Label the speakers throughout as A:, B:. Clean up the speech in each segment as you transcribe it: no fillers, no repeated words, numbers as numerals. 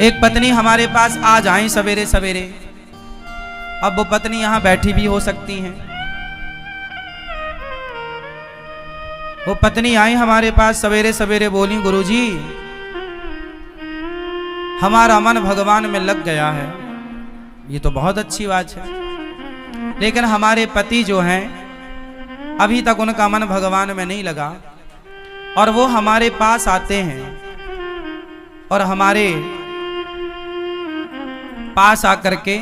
A: एक पत्नी हमारे पास आ जाए सवेरे सवेरे, अब वो पत्नी यहां बैठी भी हो सकती हैं। वो पत्नी आई हमारे पास सवेरे सवेरे, बोली गुरुजी हमारा मन भगवान में लग गया है। ये तो बहुत अच्छी बात है, लेकिन हमारे पति जो हैं अभी तक उनका मन भगवान में नहीं लगा, और वो हमारे पास आते हैं और हमारे पास आकर के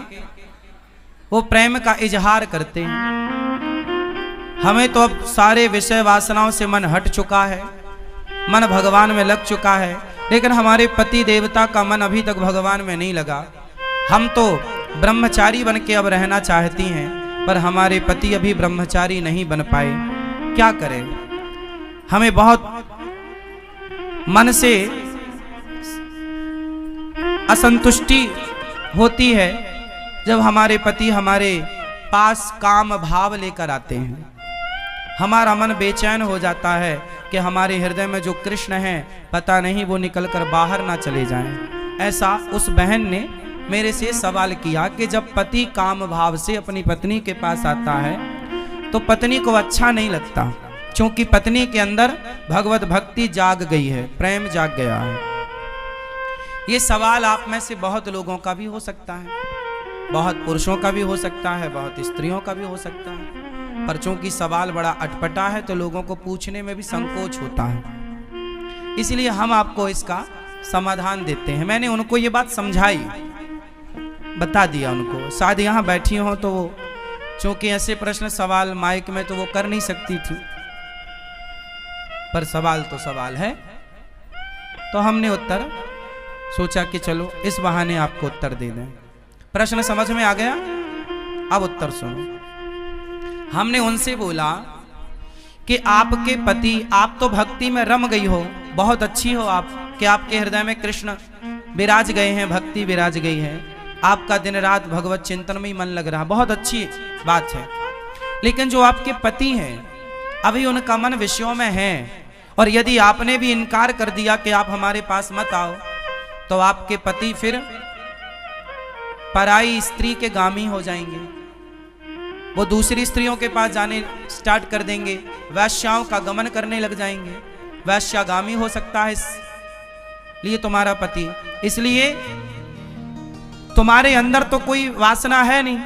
A: वो प्रेम का इजहार करते हैं। हमें तो अब सारे विषय वासनाओं से मन हट चुका है, मन भगवान में लग चुका है, लेकिन हमारे पति देवता का मन अभी तक भगवान में नहीं लगा। हम तो ब्रह्मचारी बन के अब रहना चाहती हैं, पर हमारे पति अभी ब्रह्मचारी नहीं बन पाए। क्या करें? हमें बहुत मन से असंतुष्टि होती है जब हमारे पति हमारे पास काम भाव लेकर आते हैं। हमारा मन बेचैन हो जाता है कि हमारे हृदय में जो कृष्ण हैं पता नहीं वो निकलकर बाहर ना चले जाएं। ऐसा उस बहन ने मेरे से सवाल किया कि जब पति काम भाव से अपनी पत्नी के पास आता है तो पत्नी को अच्छा नहीं लगता, क्योंकि पत्नी के अंदर भगवत भक्ति जाग गई है, प्रेम जाग गया है। ये सवाल आप में से बहुत लोगों का भी हो सकता है, बहुत पुरुषों का भी हो सकता है, बहुत स्त्रियों का भी हो सकता है, पर चूंकि सवाल बड़ा अटपटा है तो लोगों को पूछने में भी संकोच होता है, इसलिए हम आपको इसका समाधान देते हैं। मैंने उनको ये बात समझाई, बता दिया उनको, शायद यहाँ बैठी हो तो वो चूंकि ऐसे प्रश्न सवाल माइक में तो वो कर नहीं सकती थी, पर सवाल तो सवाल है, तो हमने उत्तर सोचा कि चलो इस बहाने आपको उत्तर दे दें। प्रश्न समझ में आ गया? अब उत्तर सुनो। हमने उनसे बोला कि आपके पति, आप तो भक्ति में रम गई हो, बहुत अच्छी हो आप, कि आपके हृदय में कृष्ण विराज गए हैं, भक्ति विराज गई है, आपका दिन रात भगवत चिंतन में ही मन लग रहा, बहुत अच्छी बात है। लेकिन जो आपके पति हैं अभी उनका मन विषयों में है, और यदि आपने भी इनकार कर दिया कि आप हमारे पास मत आओ तो आपके पति फिर पराई स्त्री के गामी हो जाएंगे, वो दूसरी स्त्रियों के पास जाने स्टार्ट कर देंगे, वैश्याओं का गमन करने लग जाएंगे, वैश्यागामी हो सकता है इसलिए तुम्हारा पति। इसलिए तुम्हारे अंदर तो कोई वासना है नहीं,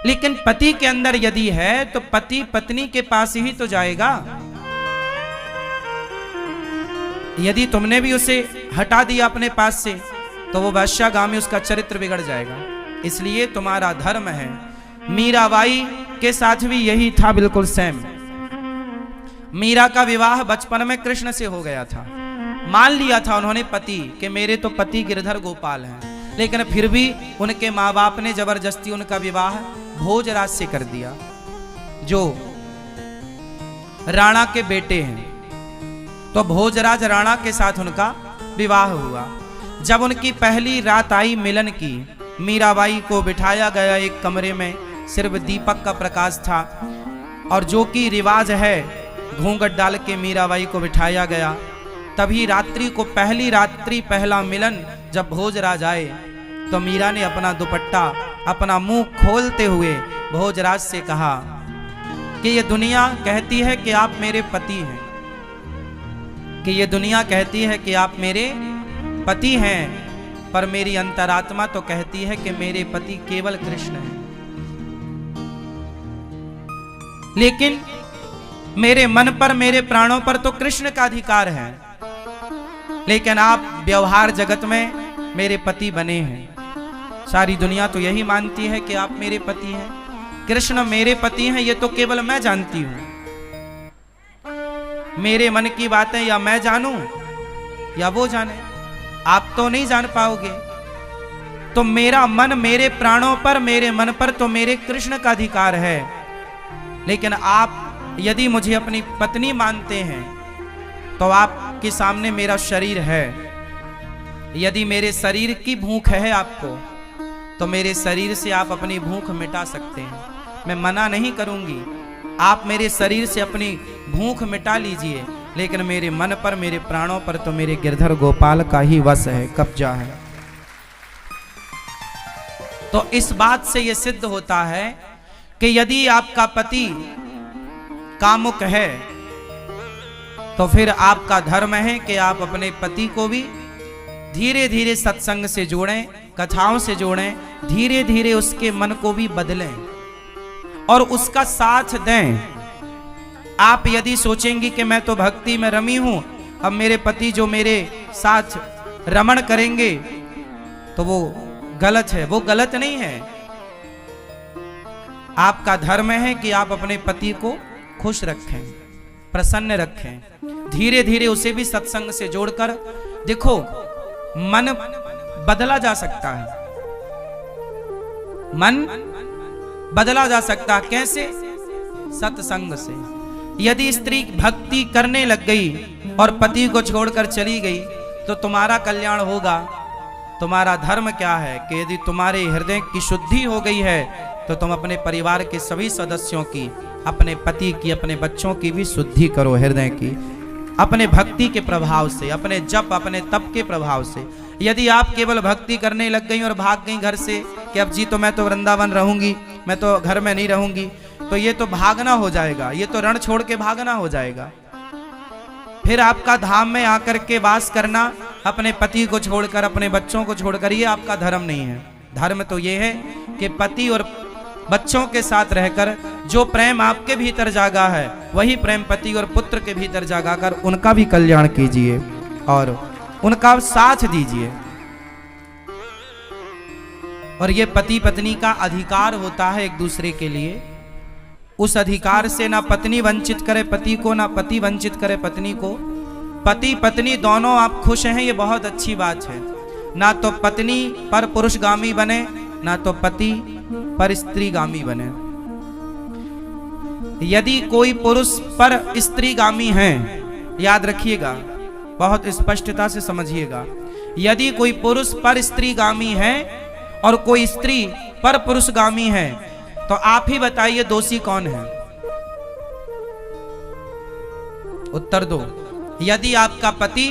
A: लेकिन पति के अंदर यदि है तो पति पत्नी के पास ही तो जाएगा। यदि तुमने भी उसे हटा दिया अपने पास से तो वो वैश्यागामी, उसका चरित्र बिगड़ जाएगा। इसलिए तुम्हारा धर्म है। मीराबाई के साथ भी यही था, बिल्कुल सेम। मीरा का विवाह बचपन में कृष्ण से हो गया था, मान लिया था उन्होंने पति कि मेरे तो पति गिरधर गोपाल हैं, लेकिन फिर भी उनके माँ बाप ने जबरदस्ती उनका विवाह भोजराज से कर दिया, जो राणा के बेटे हैं। तो भोजराज राणा के साथ उनका विवाह हुआ। जब उनकी पहली रात आई मिलन की, मीराबाई को बिठाया गया एक कमरे में, सिर्फ दीपक का प्रकाश था, और जो कि रिवाज है घूंघट डाल के मीराबाई को बिठाया गया। तभी रात्रि को, पहली रात्रि पहला मिलन जब भोजराज आए तो मीरा ने अपना दुपट्टा, अपना मुंह खोलते हुए भोजराज से कहा कि ये दुनिया कहती है कि आप मेरे पति हैं, कि ये दुनिया कहती है कि आप मेरे पति हैं, पर मेरी अंतरात्मा तो कहती है कि मेरे पति केवल कृष्ण हैं। लेकिन मेरे मन पर, मेरे प्राणों पर तो कृष्ण का अधिकार है, लेकिन आप व्यवहार जगत में मेरे पति बने हैं। सारी दुनिया तो यही मानती है कि आप मेरे पति हैं, कृष्ण मेरे पति हैं, ये तो केवल मैं जानती हूं। मेरे मन की बातें या मैं जानूं या वो जाने, आप तो नहीं जान पाओगे। तो मेरा मन, मेरे प्राणों पर, मेरे मन पर तो मेरे कृष्ण का अधिकार है, लेकिन आप यदि मुझे अपनी पत्नी मानते हैं तो आपके सामने मेरा शरीर है। यदि मेरे शरीर की भूख है आपको तो मेरे शरीर से आप अपनी भूख मिटा सकते हैं, मैं मना नहीं करूंगी। आप मेरे शरीर से अपनी भूख मिटा लीजिए, लेकिन मेरे मन पर, मेरे प्राणों पर तो मेरे गिरधर गोपाल का ही वश है, कब्जा है। तो इस बात से यह सिद्ध होता है कि यदि आपका पति कामुक है तो फिर आपका धर्म है कि आप अपने पति को भी धीरे धीरे सत्संग से जोड़ें, कथाओं से जोड़ें, धीरे धीरे उसके मन को भी बदलें और उसका साथ दें। आप यदि सोचेंगी कि मैं तो भक्ति में रमी हूं, अब मेरे पति जो मेरे साथ रमण करेंगे तो वो गलत है, वो गलत नहीं है। आपका धर्म है कि आप अपने पति को खुश रखें, प्रसन्न रखें, धीरे धीरे उसे भी सत्संग से जोड़कर। देखो, मन बदला जा सकता है, मन बदला जा सकता है। कैसे? सत्संग से। यदि स्त्री भक्ति करने लग गई और पति को छोड़कर चली गई तो तुम्हारा कल्याण होगा। तुम्हारा धर्म क्या है कि यदि तुम्हारे हृदय की शुद्धि हो गई है तो तुम अपने परिवार के सभी सदस्यों की, अपने पति की, अपने बच्चों की भी शुद्धि करो हृदय की, अपने भक्ति के प्रभाव से, अपने जप, अपने तप के प्रभाव से। यदि आप केवल भक्ति करने लग गई और भाग गई घर से कि अब जी तो मैं तो वृंदावन रहूंगी, मैं तो घर में नहीं रहूंगी, तो ये तो भागना हो जाएगा, ये तो रण छोड़ के भागना हो जाएगा। फिर आपका धाम में आकर के वास करना, अपने पति को छोड़कर, अपने बच्चों को छोड़कर, ये आपका धर्म नहीं है। धर्म तो ये है कि पति और बच्चों के साथ रहकर जो प्रेम आपके भीतर जागा है वही प्रेम पति और पुत्र के भीतर जागा कर उनका भी कल्याण कीजिए और उनका साथ दीजिए। और ये पति पत्नी का अधिकार होता है एक दूसरे के लिए। उस अधिकार से ना पत्नी वंचित करे पति को, ना पति वंचित करे पत्नी को। पति पत्नी दोनों आप खुश हैं, ये बहुत अच्छी बात है। ना तो पत्नी पर पुरुषगामी बने, ना तो पति पर स्त्रीगामी बने। यदि कोई पुरुष पर स्त्रीगामी है, याद रखिएगा, बहुत स्पष्टता से समझिएगा, यदि कोई पुरुष पर स्त्रीगामी है और कोई स्त्री पर पुरुषगामी है तो आप ही बताइए दोषी कौन है? उत्तर दो। यदि आपका पति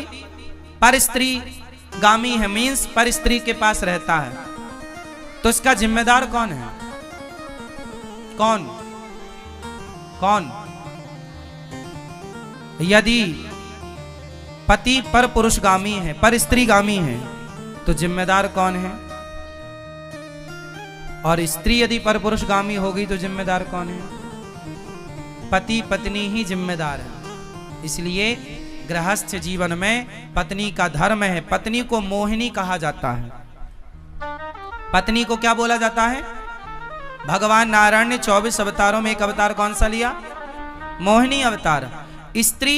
A: पर स्त्रीगामी है, मीन्स पर स्त्री के पास रहता है, तो इसका जिम्मेदार कौन है? कौन? कौन? यदि पति पर पुरुषगामी है, पर स्त्रीगामी है, तो जिम्मेदार कौन है? और स्त्री यदि पर पुरुषगामी होगी तो जिम्मेदार कौन है? पति पत्नी ही जिम्मेदार है। इसलिए गृहस्थ जीवन में पत्नी का धर्म है। पत्नी को मोहिनी कहा जाता है। पत्नी को क्या बोला जाता है? भगवान नारायण ने 24 अवतारों में एक अवतार कौन सा लिया? मोहिनी अवतार। स्त्री,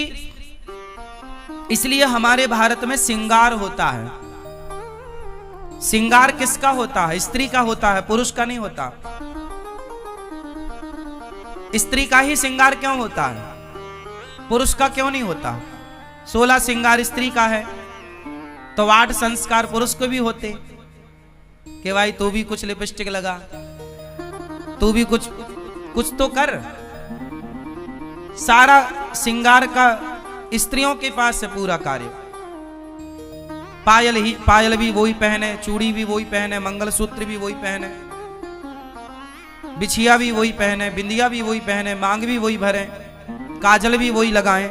A: इसलिए हमारे भारत में श्रृंगार होता है। श्रृंगार किसका होता है? स्त्री का होता है, पुरुष का नहीं होता। स्त्री का ही श्रृंगार क्यों होता है? पुरुष का क्यों नहीं होता? 16 श्रृंगार स्त्री का है तो 8 संस्कार पुरुष को भी होते कि भाई तू भी कुछ लिपस्टिक लगा, तू भी कुछ तो कर। सारा श्रृंगार का स्त्रियों के पास है पूरा कार्य। पायल भी वही पहने, चूड़ी भी वही पहने, मंगलसूत्र भी वही पहने, बिछिया भी वही पहने, बिंदिया भी वही पहने, मांग भी वही भरे, काजल भी वही लगाएं।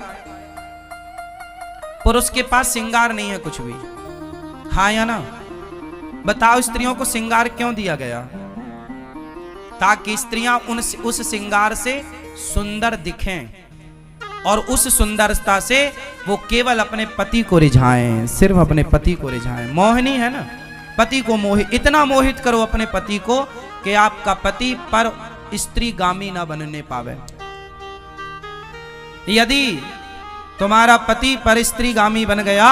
A: पुरुष के पास श्रृंगार नहीं है कुछ भी। हाँ या ना? बताओ, स्त्रियों को श्रृंगार क्यों दिया गया? ताकि स्त्रियां उस श्रृंगार से सुंदर दिखें और उस सुंदरता से वो केवल अपने पति को रिझाएं, सिर्फ अपने पति को रिझाएं। मोहिनी है ना, पति को इतना मोहित करो अपने पति को कि आपका पति पर स्त्रीगामी ना बनने पावे। यदि तुम्हारा पति पर स्त्रीगामी बन गया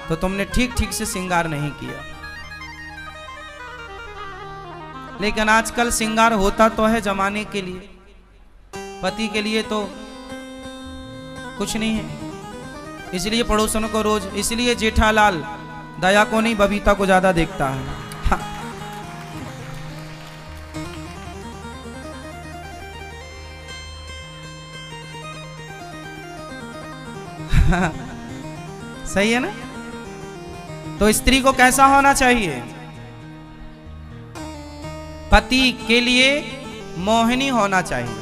A: तो तुमने ठीक ठीक से श्रृंगार नहीं किया। लेकिन आजकल श्रृंगार होता तो है जमाने के लिए, पति के लिए तो कुछ नहीं है। इसलिए पड़ोसन को रोज, इसलिए जेठालाल दया को नहीं बबीता को ज्यादा देखता है। सही है ना? तो स्त्री को कैसा होना चाहिए? पति के लिए मोहिनी होना चाहिए,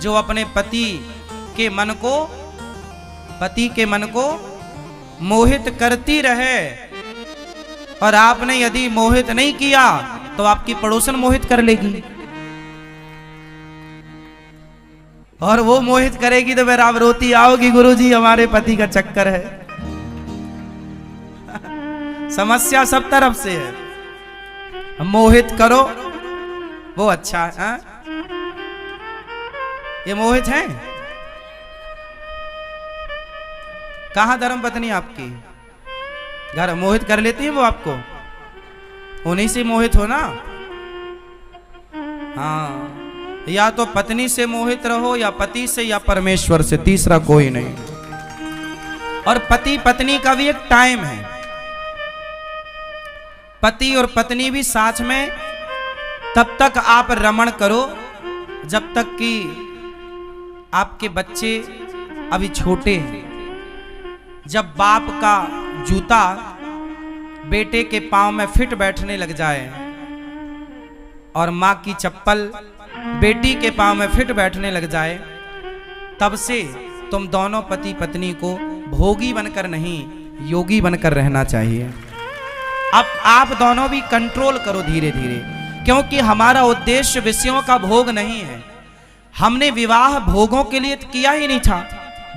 A: जो अपने पति के मन को मोहित करती रहे। और आपने यदि मोहित नहीं किया तो आपकी पड़ोसन मोहित कर लेगी, और वो मोहित करेगी तो फिर आप रोती आओगी, गुरुजी हमारे पति का चक्कर है। समस्या सब तरफ से है। मोहित करो वो अच्छा है। ये मोहित है? कहां धर्म पत्नी आपकी? घर मोहित कर लेती है वो आपको? उन्हीं से मोहित हो ना। हाँ, या तो पत्नी से मोहित रहो, या पति से, या परमेश्वर से, तीसरा कोई नहीं। और पति पत्नी का भी एक टाइम है। पति और पत्नी भी साथ में तब तक आप रमण करो जब तक कि आपके बच्चे अभी छोटे हैं। जब बाप का जूता बेटे के पांव में फिट बैठने लग जाए और मां की चप्पल बेटी के पांव में फिट बैठने लग जाए, तब से तुम दोनों पति पत्नी को भोगी बनकर नहीं, योगी बनकर रहना चाहिए। अब आप दोनों भी कंट्रोल करो धीरे धीरे, क्योंकि हमारा उद्देश्य विषयों का भोग नहीं है। हमने विवाह भोगों के लिए किया ही नहीं था,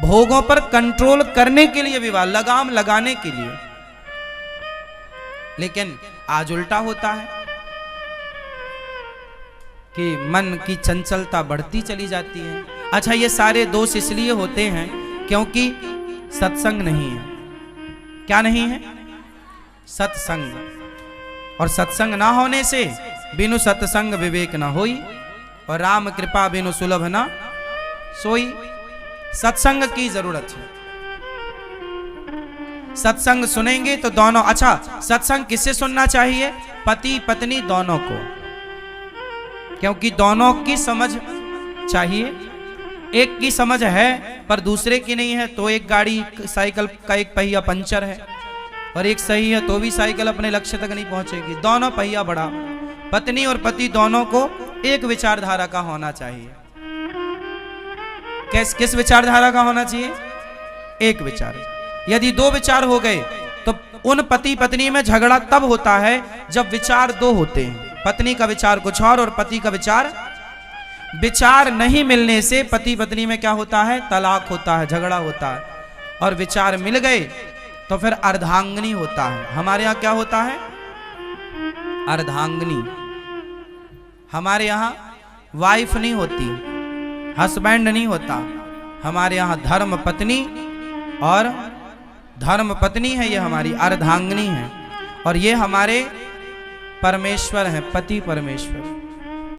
A: भोगों पर कंट्रोल करने के लिए विवाह, लगाम लगाने के लिए। लेकिन आज उल्टा होता है कि मन की चंचलता बढ़ती चली जाती है। अच्छा, ये सारे दोष इसलिए होते हैं क्योंकि सत्संग नहीं है। क्या नहीं है? सत्संग। और सत्संग ना होने से बिनु सत्संग विवेक ना होई, और राम कृपा बिनु सुलभ ना सोई। सत्संग की जरूरत है। सत्संग सुनेंगे तो दोनों, अच्छा सत्संग किससे सुनना चाहिए? पति पत्नी दोनों को, क्योंकि दोनों की समझ चाहिए। एक की समझ है पर दूसरे की नहीं है, तो एक गाड़ी साइकिल का एक पहिया पंचर है, और एक सही है तो भी साइकिल अपने लक्ष्य तक नहीं पहुंचेगी। दोनों पहिया बड़ा। पत्नी और पति दोनों को एक विचारधारा का होना चाहिए। किस विचारधारा का होना चाहिए? एक विचार। यदि दो विचार हो गए तो उन पति पत्नी में झगड़ा तब होता है जब विचार दो होते हैं। पत्नी का विचार कुछ और पति का विचार नहीं मिलने से पति पत्नी में क्या होता है? तलाक होता है, झगड़ा होता है। और विचार मिल गए तो फिर अर्धांगिनी होता है। हमारे यहाँ क्या होता है? अर्धांगिनी। हमारे यहाँ वाइफ नहीं होती, हस्बैंड नहीं होता। हमारे यहाँ धर्म पत्नी, और धर्म पत्नी है, ये हमारी अर्धांगिनी है। और ये हमारे परमेश्वर हैं, पति परमेश्वर।